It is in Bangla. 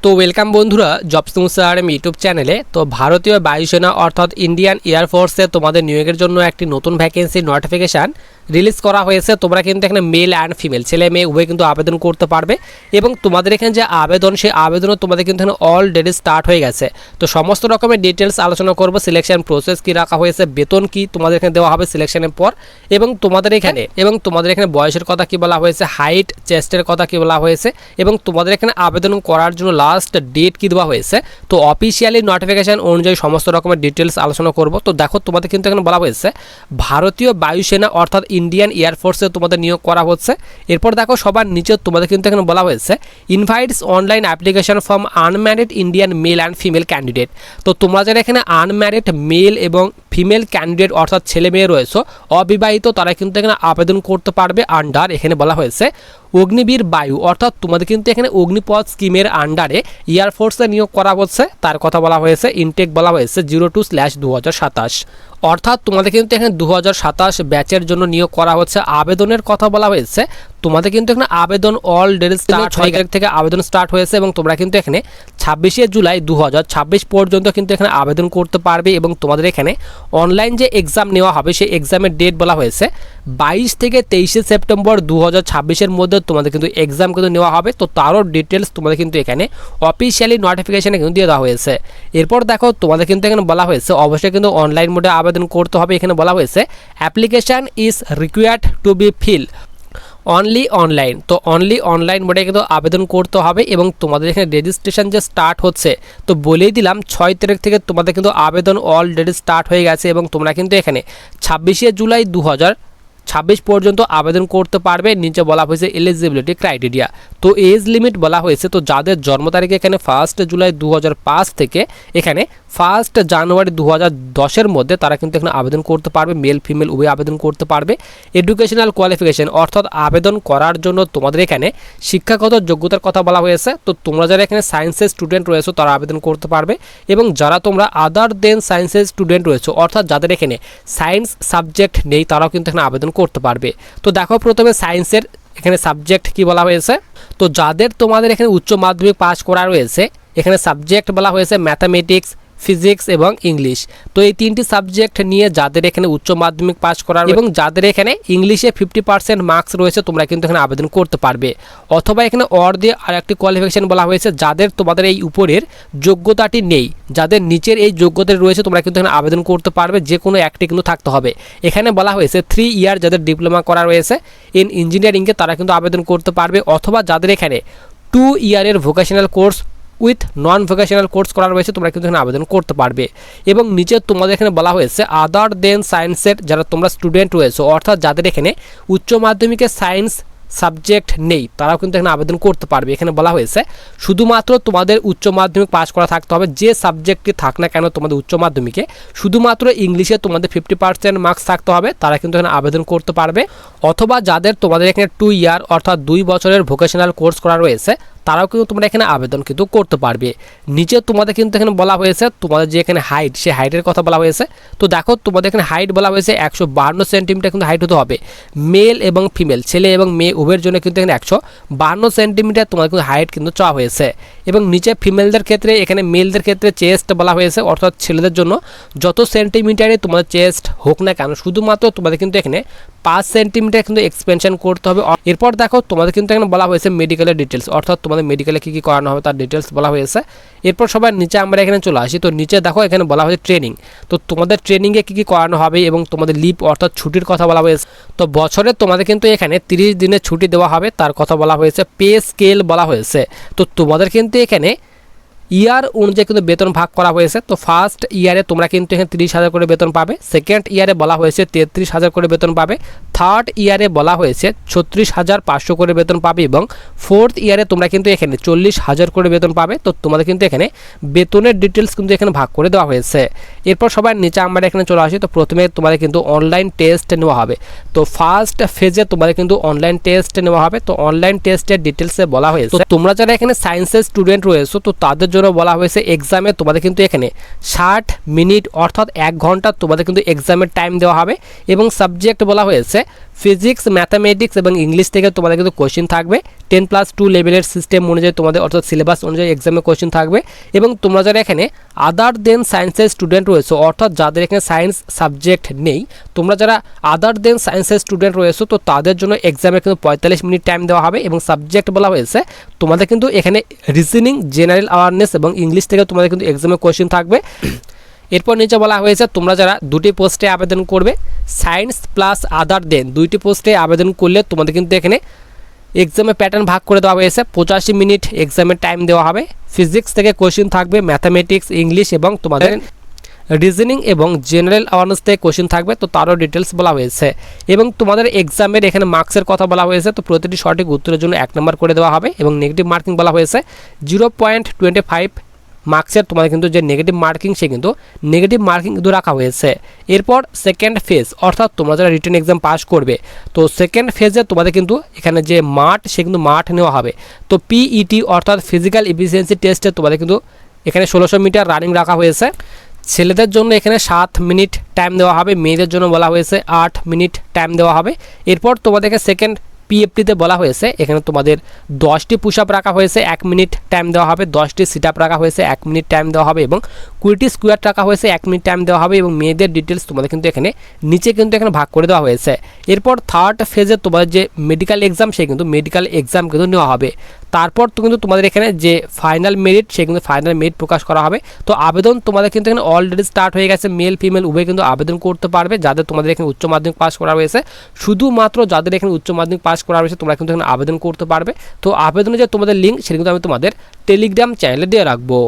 তো ওয়েলকাম বন্ধুরা জবস মুসারম ইউটিউব চ্যানেলে। তো ভারতীয় বায়ুসেনা অর্থাৎ ইন্ডিয়ান এয়ারফোর্সে তোমাদের নিয়োগের জন্য একটি নতুন ভ্যাকেন্সি নোটিফিকেশান রিলিজ করা হয়েছে। তোমরা কিন্তু এখানে মেল অ্যান্ড ফিমেল ছেলে মেয়ে উভয় কিন্তু আবেদন করতে পারবে এবং তোমাদের এখানে যে আবেদন সেই আবেদনও তোমাদের কিন্তু এখানে অলরেডি স্টার্ট হয়ে গেছে। তো সমস্ত রকমের ডিটেলস আলোচনা করব, সিলেকশন প্রসেস কী রাখা হয়েছে, বেতন কি তোমাদের এখানে দেওয়া হবে সিলেকশনের পর, এবং তোমাদের এখানে বয়সের কথা কি বলা হয়েছে, হাইট চেস্টের কথা কি বলা হয়েছে, এবং তোমাদের এখানে আবেদন করার জন্য লাস্ট ডেট কি দেওয়া হয়েছে। তো অফিসিয়ালি নোটিফিকেশন অনুযায়ী সমস্ত রকমের ডিটেলস আলোচনা করব। তো দেখো তোমাদের কিন্তু এখানে বলা হয়েছে ভারতীয় বায়ুসেনা অর্থাৎ ইন্ডিয়ান এয়ারফোর্সে তোমাদের নিয়োগ করা হচ্ছে। এরপর দেখো সবার নিচে তোমাদের কিন্তু এখানে বলা হয়েছে invites online application from unmarried Indian male and female candidate. তো তোমরা যারা এখানে আনম্যারিড মেল এবং ফিমেল ক্যান্ডিডেট অর্থাৎ ছেলে মেয়ে রয়েছে অবিবাহিত, তারা কিন্তু এখানে আবেদন করতে পারবে আন্ডার এখানে বলা হয়েছে অগ্নিবীর বায়ু, অর্থাৎ তোমাদের কিন্তু এখানে অগ্নিপথ স্কিমের আন্ডারে এয়ারফোর্সে নিয়োগ করা হচ্ছে। তার কথা বলা হয়েছে ইনটেক বলা হয়েছে 02/2027, অর্থাৎ তোমাদের কিন্তু এখানে 2027 ব্যাচের জন্য নিয়োগ করা হচ্ছে। আবেদনের কথা বলা হয়েছে তোমাদের কিন্তু এখানে আবেদন অলরেডি স্টার্ট 6 তারিখ থেকে আবেদন স্টার্ট হয়েছে এবং তোমরা কিন্তু এখানে 26শে জুলাই 2026 পর্যন্ত কিন্তু এখানে আবেদন করতে পারবে। এবং তোমাদের এখানে অনলাইন যে এক্সাম নেওয়া হবে সেই এক্সামের ডেট বলা হয়েছে 22 থেকে 23শে সেপ্টেম্বর 2026-এর মধ্যে তোমাদের কিন্তু এক্সাম কিন্তু নেওয়া হবে। তো তারও ডিটেলস তোমাদের কিন্তু এখানে অফিসিয়ালি নোটিফিকেশনে কিন্তু দিয়ে দেওয়া হয়েছে। এরপর দেখো তোমাদের কিন্তু এখানে বলা হয়েছে অবশ্যই কিন্তু অনলাইন মোডে আবেদন করতে হবে। এখানে বলা হয়েছে application is required to be fill only online. তো অনলি অনলাইন মোডে কিন্তু আবেদন করতে হবে এবং তোমাদের এখানে রেজিস্ট্রেশন যে স্টার্ট হচ্ছে তো বলেই দিলাম 6 তারিখ থেকে তোমাদের কিন্তু আবেদন অলরেডি স্টার্ট হয়ে গেছে এবং তোমরা কিন্তু এখানে 26শে জুলাই 2026 পর্যন্ত আবেদন করতে পারবে। নিচে বলা হয়েছে এলিজিবিলিটি ক্রাইটেরিয়া, তো এজ লিমিট বলা হয়েছে তো যাদের জন্ম তারিখ এখানে 1 জুলাই 2005 থেকে এখানে 1 জানুয়ারি 2010-এর মধ্যে তারা কিন্তু এখানে আবেদন করতে পারবে, মেল ফিমেল উভয় আবেদন করতে পারবে। এডুকেশনাল কোয়ালিফিকেশন অর্থাৎ আবেদন করার জন্য তোমাদের এখানে শিক্ষাগত যোগ্যতার কথা বলা হয়েছে। তো তোমরা যারা এখানে সায়েন্সের স্টুডেন্ট রয়েছো তারা আবেদন করতে পারবে এবং যারা তোমরা আদার দেন সায়েন্সের স্টুডেন্ট রয়েছো অর্থাৎ যাদের এখানে সায়েন্স সাবজেক্ট নেই তারাও কিন্তু এখানে আবেদন করতে পারবে। তো দেখো প্রথমে সায়েন্সের এখানে সাবজেক্ট কি বলা হয়েছে। তো যাদের তোমাদের এখানে উচ্চ মাধ্যমিক পাস করা রয়েছে এখানে সাবজেক্ট বলা হয়েছে ম্যাথামেটিক্স, ফিজিক্স এবং ইংলিশ। তো এই তিনটি সাবজেক্ট নিয়ে যাদের এখানে উচ্চ মাধ্যমিক পাস করার এবং যাদের এখানে ইংলিশে 50% মার্কস রয়েছে তোমরা কিন্তু এখানে আবেদন করতে পারবে। অথবা এখানে অর দিয়ে আর একটি কোয়ালিফিকেশন বলা হয়েছে যাদের তোমাদের এই উপরের যোগ্যতাটি নেই, যাদের নিচের এই যোগ্যতা রয়েছে তোমরা কিন্তু এখানে আবেদন করতে পারবে, যে কোনো একটি কিন্তু থাকতে হবে। এখানে বলা হয়েছে 3 ইয়ার যাদের ডিপ্লোমা করা রয়েছে ইন ইঞ্জিনিয়ারিংয়ে তারা কিন্তু আবেদন করতে পারবে, অথবা যাদের এখানে 2 ইয়ারের vocational course with non vocational course করা রয়েছে তোমরা কিন্তু এখানে আবেদন করতে পারবে। এবং নিচে তোমাদের এখানে বলা হয়েছে আদার দেন সায়েন্সের যারা তোমরা স্টুডেন্ট রয়েছে অর্থাৎ যাদের এখানে উচ্চ মাধ্যমিকে সায়েন্স সাবজেক্ট নেই তারাও কিন্তু এখানে আবেদন করতে পারবে। এখানে বলা হয়েছে শুধুমাত্র তোমাদের উচ্চ মাধ্যমিক পাস করা থাকতে হবে, যে সাবজেক্টটি থাক না কেন তোমাদের উচ্চ মাধ্যমিকে শুধুমাত্র ইংলিশে তোমাদের 50% মার্কস থাকতে হবে তারা কিন্তু এখানে আবেদন করতে পারবে। অথবা যাদের তোমাদের এখানে 2 ইয়ার অর্থাৎ 2 বছরের ভোকেশনাল কোর্স করা রয়েছে তারাও কিন্তু তোমরা এখানে আবেদন কিন্তু করতে পারবে। নিচে তোমাদের কিন্তু এখানে বলা হয়েছে তোমাদের যে এখানে হাইট সেই হাইটের কথা বলা হয়েছে। তো দেখো তোমাদের এখানে হাইট বলা হয়েছে 152 সেন্টিমিটার কিন্তু হাইট হতে হবে, মেল এবং ফিমেল ছেলে এবং মেয়ে উভয়ের জন্য কিন্তু এখানে 152 সেন্টিমিটার তোমাদের কিন্তু হাইট কিন্তু চাওয়া হয়েছে। এবং নিচে ফিমেলদের ক্ষেত্রে এখানে মেলদের ক্ষেত্রে চেস্ট বলা হয়েছে অর্থাৎ ছেলেদের জন্য যত সেন্টিমিটারে তোমাদের চেস্ট হোক না কেন শুধুমাত্র তোমাদের কিন্তু এখানে 5 সেন্টিমিটার কিন্তু এক্সপেনশন করতে হবে। এরপর দেখো তোমাদের কিন্তু এখানে বলা হয়েছে মেডিকেলের ডিটেলস অর্থাৎ তোমাদের মেডিকেলে কী কী করানো হবে তার ডিটেলস বলা হয়েছে। এরপর সবার নিচে আমরা এখানে চলে আসি। তো নিচে দেখো এখানে বলা হয়েছে ট্রেনিং, তো তোমাদের ট্রেনিংয়ে কী কী করানো হবে এবং তোমাদের লিভ অর্থাৎ ছুটির কথা বলা হয়েছে। তো বছরে তোমাদের কিন্তু এখানে 30 দিনের ছুটি দেওয়া হবে তার কথা বলা হয়েছে। পে স্কেল বলা হয়েছে, তো তোমাদের কিন্তু এখানে ইয়ার অনুযায়ী কিন্তু বেতন ভাগ করা হয়েছে। তো ফার্স্ট ইয়ারে তোমরা কিন্তু এখানে 30,000 করে বেতন পাবে, সেকেন্ড ইয়ারে বলা হয়েছে 33,000 করে বেতন পাবে, থার্ড ইয়ারে বলা হয়েছে 36,500 করে বেতন পাবে এবং ফোর্থ ইয়ারে তোমরা কিন্তু এখানে 40,000 করে বেতন পাবে। তো তোমাদের কিন্তু এখানে বেতনের ডিটেলস কিন্তু এখানে ভাগ করে দেওয়া হয়েছে। এরপর সবার নিচে আমরা এখানে চলে আসি। তো প্রথমে তোমাদের কিন্তু অনলাইন টেস্ট নেওয়া হবে। তো ফার্স্ট ফেজে তোমাদের কিন্তু অনলাইন টেস্ট নেওয়া হবে। তো অনলাইন টেস্টের ডিটেলসে বলা হয়েছে তোমরা যারা এখানে সায়েন্সের স্টুডেন্ট রয়েছো তো তাদের জন্য জন্য বলা হয়েছে এক্সামে তোমাদের কিন্তু এখানে 60 মিনিট অর্থাৎ 1 ঘন্টা তোমাদের কিন্তু এক্সামের টাইম দেওয়া হবে এবং সাবজেক্ট বলা হয়েছে ফিজিক্স, ম্যাথামেটিক্স এবং ইংলিশ থেকে তোমাদের কিন্তু কোশ্চেন থাকবে। 10+2 লেভেলের সিস্টেম অনুযায়ী তোমাদের অর্থাৎ সিলেবাস অনুযায়ী এক্সামে কোশ্চেন থাকবে এবং তোমরা যারা এখানে আদার দেন সায়েন্সের স্টুডেন্ট রয়েছে অর্থাৎ যাদের এখানে সায়েন্স সাবজেক্ট নেই, তোমরা যারা আদার দেন সায়েন্সের স্টুডেন্ট রয়েছে তো তাদের জন্য এক্সামে কিন্তু 45 মিনিট টাইম দেওয়া হবে এবং সাবজেক্ট বলা হয়েছে তোমাদের কিন্তু এখানে রিজনিং, জেনারেল অ্যাওয়ারনেস এবং ইংলিশ থেকে তোমাদের কিন্তু এক্সামে কোশ্চেন থাকবে। এরপর নিচে বলা হয়েছে তোমরা যারা দুটি পোস্টে আবেদন করবে, সায়েন্স প্লাস আদার দেন দুইটি পোস্টে আবেদন করলে তোমাদের কিন্তু এখানে এক্সামের প্যাটার্ন ভাগ করে দেওয়া হয়েছে। 85 মিনিট এক্সামের টাইম দেওয়া হবে। ফিজিক্স থেকে কোশ্চেন থাকবে, ম্যাথামেটিক্স, ইংলিশ এবং তোমাদের রিজনিং এবং জেনারেল অ্যাওয়ারনেস থেকে কোশ্চেন থাকবে, তো তারও ডিটেলস বলা হয়েছে এবং তোমাদের এক্সামের এখানে মার্কসের কথা বলা হয়েছে। তো প্রতিটি সঠিক উত্তরের জন্য 1 নম্বর করে দেওয়া হবে এবং নেগেটিভ মার্কিং বলা হয়েছে 0.25 মার্কসের তোমাদের কিন্তু যে নেগেটিভ মার্কিং সে কিন্তু নেগেটিভ মার্কিং কিন্তু রাখা হয়েছে। এরপর সেকেন্ড ফেজ অর্থাৎ তোমরা যারা রিটেন এক্সাম পাস করবে তো সেকেন্ড ফেজে তোমাদের কিন্তু এখানে যে মাঠ সে কিন্তু মাঠ নেওয়া হবে। তো পিইটি অর্থাৎ ফিজিক্যাল এফিসিয়েন্সি টেস্টে তোমাদের কিন্তু এখানে 1600 মিটার রানিং রাখা হয়েছে। ছেলেদের জন্য এখানে 7 মিনিট টাইম দেওয়া হবে, মেয়েদের জন্য বলা হয়েছে 8 মিনিট টাইম দেওয়া হবে। এরপর তোমাদেরকে সেকেন্ড পিএফটিতে বলা হয়েছে এখানে তোমাদের 10টি পুশ আপ রাখা হয়েছে, 1 মিনিট টাইম দেওয়া হবে, 10টি সিট আপ রাখা হয়েছে, 1 মিনিট টাইম দেওয়া হবে এবং 20টি স্কোয়ার রাখা হয়েছে, 1 মিনিট টাইম দেওয়া হবে এবং মেয়েদের ডিটেলস তোমাদের কিন্তু এখানে নিচে কিন্তু এখানে ভাগ করে দেওয়া হয়েছে। এরপর থার্ড ফেজে তোমাদের যে মেডিকেল এক্সাম সে কিন্তু মেডিকেল এক্সাম কিন্তু নেওয়া হবে। তারপর তো কিন্তু তোমাদের এখানে যে ফাইনাল মেরিট সে কিন্তু ফাইনাল মেরিট প্রকাশ করা হবে। তো আবেদন তোমাদের কিন্তু এখানে অলরেডি স্টার্ট হয়ে গেছে, মেল ফিমেল উভয় কিন্তু আবেদন করতে পারবে। যাদের তোমাদের এখানে উচ্চ মাধ্যমিক পাস করা রয়েছে, শুধুমাত্র যাদের এখানে উচ্চ মাধ্যমিক পাস করা রয়েছে তোমরা কিন্তু এখানে আবেদন করতে পারবে। তো আবেদনে যে তোমাদের লিঙ্ক সেটা কিন্তু আমি তোমাদের টেলিগ্রাম চ্যানেলে দিয়ে রাখবো।